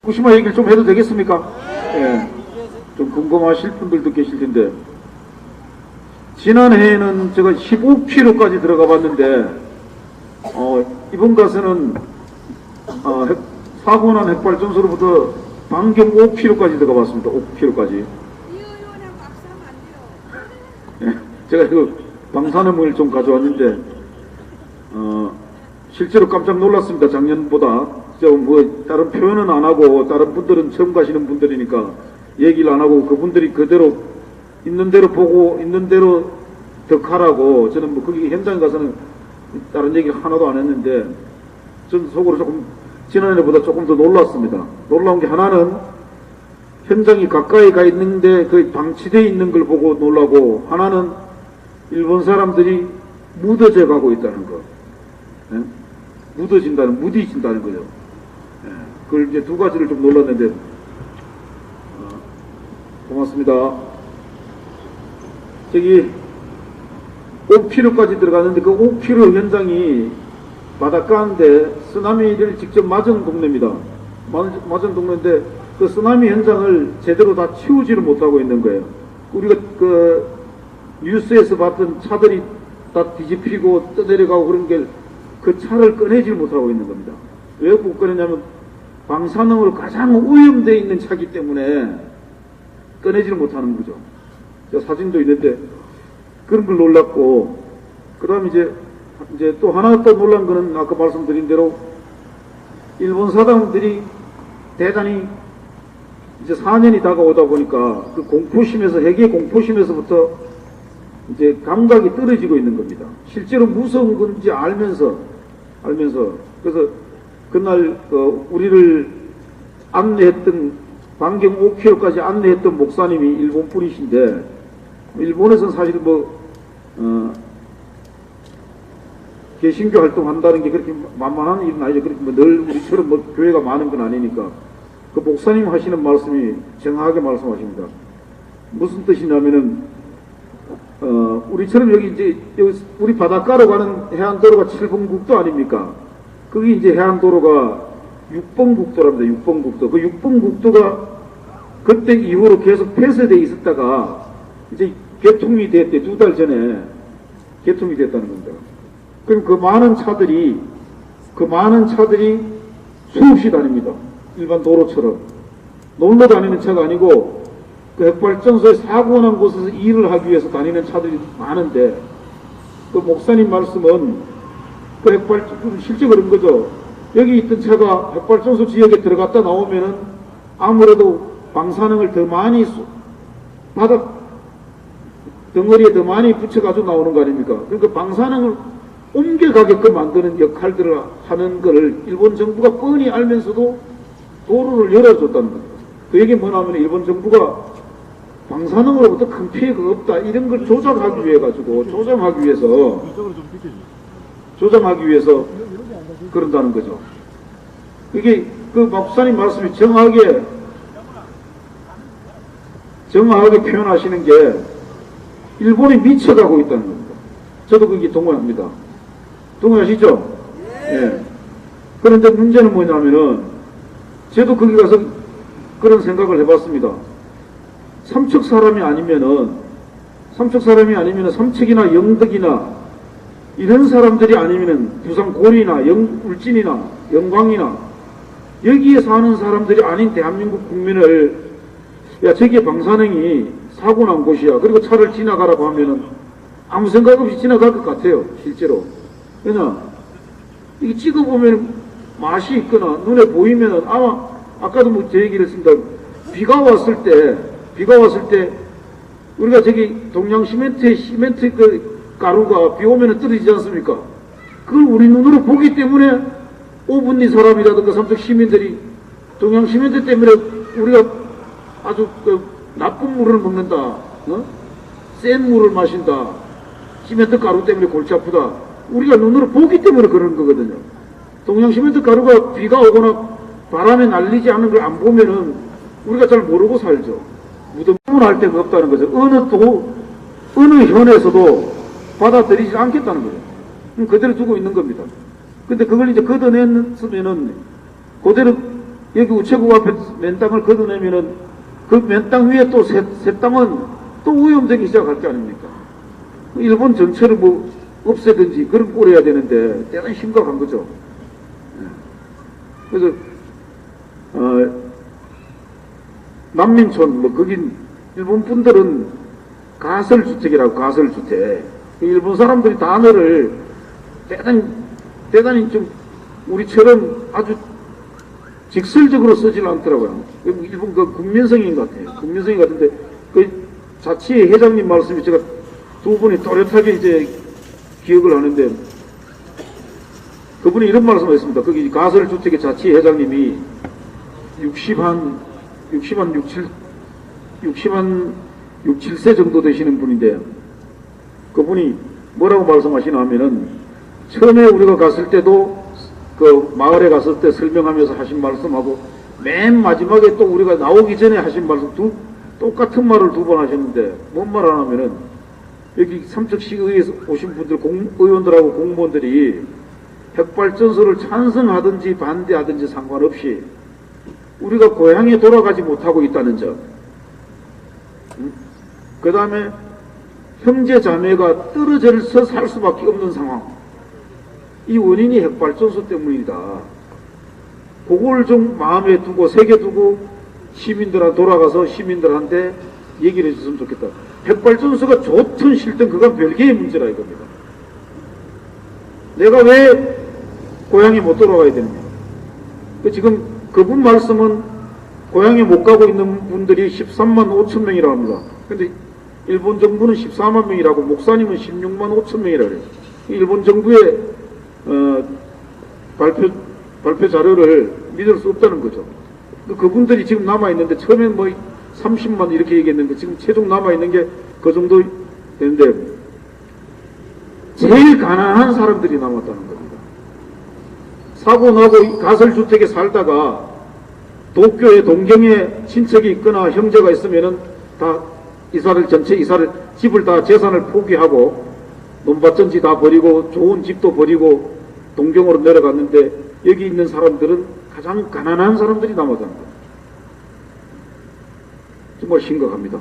후쿠시마 얘기를 좀 해도 되겠습니까? 예. 좀 궁금하실 분들도 계실 텐데, 지난해에는 제가 15km까지 들어가 봤는데, 이번 가서는, 사고 난 핵발전소로부터 반경 5km까지 들어가 봤습니다. 5km까지. 예. 제가 그 방사능을 좀 가져왔는데, 실제로 깜짝 놀랐습니다. 작년보다. 뭐 다른 표현은 안 하고 다른 분들은 처음 가시는 분들이니까 얘기를 안 하고 그분들이 그대로 있는 대로 보고 있는 대로 더 가라고, 저는 뭐 거기 현장에 가서는 다른 얘기 하나도 안 했는데 전 속으로 조금 지난해보다 조금 더 놀랐습니다. 놀라운 게 하나는 현장이 가까이 가 있는데 거의 방치되어 있는 걸 보고 놀라고, 하나는 일본 사람들이 묻어져 가고 있다는 거. 예? 무디진다는 거죠. 그걸 이제 두 가지를 좀 놀랐는데, 고맙습니다. 저기 5km까지 들어갔는데 그 5km 현장이 바닷가인데 쓰나미를 직접 맞은 동네입니다. 맞은 동네인데 그 쓰나미 현장을 제대로 다 치우지를 못하고 있는 거예요. 우리가 그 뉴스에서 봤던 차들이 다 뒤집히고 떠내려가고 그런 게 그 차를 꺼내질 못하고 있는 겁니다. 왜 못 꺼내냐면 방사능으로 가장 오염되어 있는 차기 때문에 꺼내지를 못하는 거죠. 사진도 있는데 그런 걸 놀랐고, 그 다음에 이제 또 하나 또 놀란 거는 아까 말씀드린 대로 일본 사람들이 대단히 이제 4년이 다가오다 보니까 그 공포심에서, 핵의 공포심에서부터 이제 감각이 떨어지고 있는 겁니다. 실제로 무서운 건지 알면서 그래서 그날 우리를 안내했던 반경 5km까지 안내했던 목사님이 일본 분이신데, 일본에서는 사실 개신교 활동한다는 게 그렇게 만만한 일은 아니죠. 그렇게 늘 우리처럼 교회가 많은 건 아니니까. 그 목사님 하시는 말씀이 정확하게 말씀하십니다. 무슨 뜻이냐면은 우리처럼 여기 우리 바닷가로 가는 해안도로가 7번 국도 아닙니까? 거기 이제 해안도로가 6번 국도랍니다. 6번 국도. 그 6번 국도가 그때 이후로 계속 폐쇄되어 있었다가 이제 개통이 됐대. 2달 전에 개통이 됐다는 겁니다. 그럼 그 많은 차들이 수없이 다닙니다. 일반 도로처럼. 놀러 다니는 차가 아니고 그 핵발전소에 사고가 난 곳에서 일을 하기 위해서 다니는 차들이 많은데, 그 목사님 말씀은 그 실제 그런 거죠. 여기 있던 차가 핵발전소 지역에 들어갔다 나오면은 아무래도 방사능을 더 많이 바닥 덩어리에 더 많이 붙여가지고 나오는 거 아닙니까? 그러니까 방사능을 옮겨가게끔 만드는 역할들을 하는 것을 일본 정부가 뻔히 알면서도 도로를 열어줬다는 겁니다. 그 얘기는 뭐냐면 일본 정부가 방사능으로부터 큰 피해가 없다, 이런 걸 조작하기 위해서 그런다는 거죠. 이게 그 목사님 말씀이 정확하게 표현하시는 게 일본이 미쳐가고 있다는 겁니다. 저도 거기에 동의합니다. 동의하시죠? 예. 그런데 문제는 뭐냐면은, 저도 거기 가서 그런 생각을 해봤습니다. 삼척 사람이 아니면은 삼척이나 영덕이나 이런 사람들이 아니면은 부산 고리나 울진이나 영광이나 여기에 사는 사람들이 아닌 대한민국 국민을, 야 저기에 방사능이 사고 난 곳이야, 그리고 차를 지나가라고 하면은 아무 생각 없이 지나갈 것 같아요. 실제로. 왜냐, 이게 찍어보면 맛이 있거나 눈에 보이면은, 아마 아까도 제 얘기를 했습니다. 비가 왔을 때 우리가 저기 동양 시멘트 그 가루가 비 오면 떨어지지 않습니까? 그걸 우리 눈으로 보기 때문에 오분리 사람이라든가 삼척 시민들이 동양 시멘트 때문에 우리가 아주 나쁜 물을 먹는다, 센 물을 마신다, 시멘트 가루 때문에 골치 아프다, 우리가 눈으로 보기 때문에 그런 거거든요. 동양 시멘트 가루가 비가 오거나 바람에 날리지 않는 걸 안 보면은 우리가 잘 모르고 살죠. 무덤을 할 데가 없다는 거죠. 어느 현에서도 받아들이지 않겠다는 거예요. 그대로 두고 있는 겁니다. 근데 그걸 이제 걷어냈으면은 그대로 여기 우체국 앞에 맨 땅을 걷어내면은 그 맨 땅 위에 또 새 땅은 또 오염되기 시작할 게 아닙니까? 일본 전체를 뭐 없애든지 그런 꼴 해야 되는데 대단히 심각한 거죠. 그래서 난민촌 뭐 거긴 일본 분들은 가설주택이라고 가설주택. 일본 사람들이 단어를 대단히 좀 우리처럼 아주 직설적으로 쓰질 않더라고요. 일본 그 국민성인 것 같아요. 국민성인 것 같은데 그 자치회 회장님 말씀이 제가 두 분이 또렷하게 이제 기억을 하는데 그분이 이런 말씀을 했습니다. 거기 가설주택의 자치회 회장님이 67세 정도 되시는 분인데 그분이 뭐라고 말씀하시나 하면은 처음에 우리가 갔을 때도 그 마을에 갔을 때 설명하면서 하신 말씀하고 맨 마지막에 또 우리가 나오기 전에 하신 말씀 똑같은 말을 두 번 하셨는데 뭔 말 하냐면은 여기 삼척시의회에서 오신 분들 의원들하고 공무원들이 핵발전소를 찬성하든지 반대하든지 상관없이 우리가 고향에 돌아가지 못하고 있다는 점. 그 다음에 형제 자매가 떨어져서 살 수밖에 없는 상황. 이 원인이 핵발전소 때문이다. 그걸 좀 마음에 두고 새겨두고 시민들한테 돌아가서 시민들한테 얘기를 해줬으면 좋겠다. 핵발전소가 좋든 싫든 그건 별개의 문제라 이겁니다. 내가 왜 고향에 못 돌아가야 되느냐. 지금 그분 말씀은 고향에 못 가고 있는 분들이 13만 5천 명이라고 합니다. 근데 일본 정부는 14만 명이라고 목사님은 16만 5천 명이라고 그래요. 일본 정부의 발표 자료를 믿을 수 없다는 거죠. 그분들이 지금 남아있는데 처음엔 뭐 30만 이렇게 얘기했는데 지금 최종 남아있는 게 그 정도 되는데 제일 가난한 사람들이 남았다는 겁니다. 사고 나고 가설주택에 살다가 도쿄에 동경에 친척이 있거나 형제가 있으면은 다 집을 다 재산을 포기하고 논밭전지 다 버리고 좋은 집도 버리고 동경으로 내려갔는데 여기 있는 사람들은 가장 가난한 사람들이 남았다는 거예요. 정말 심각합니다.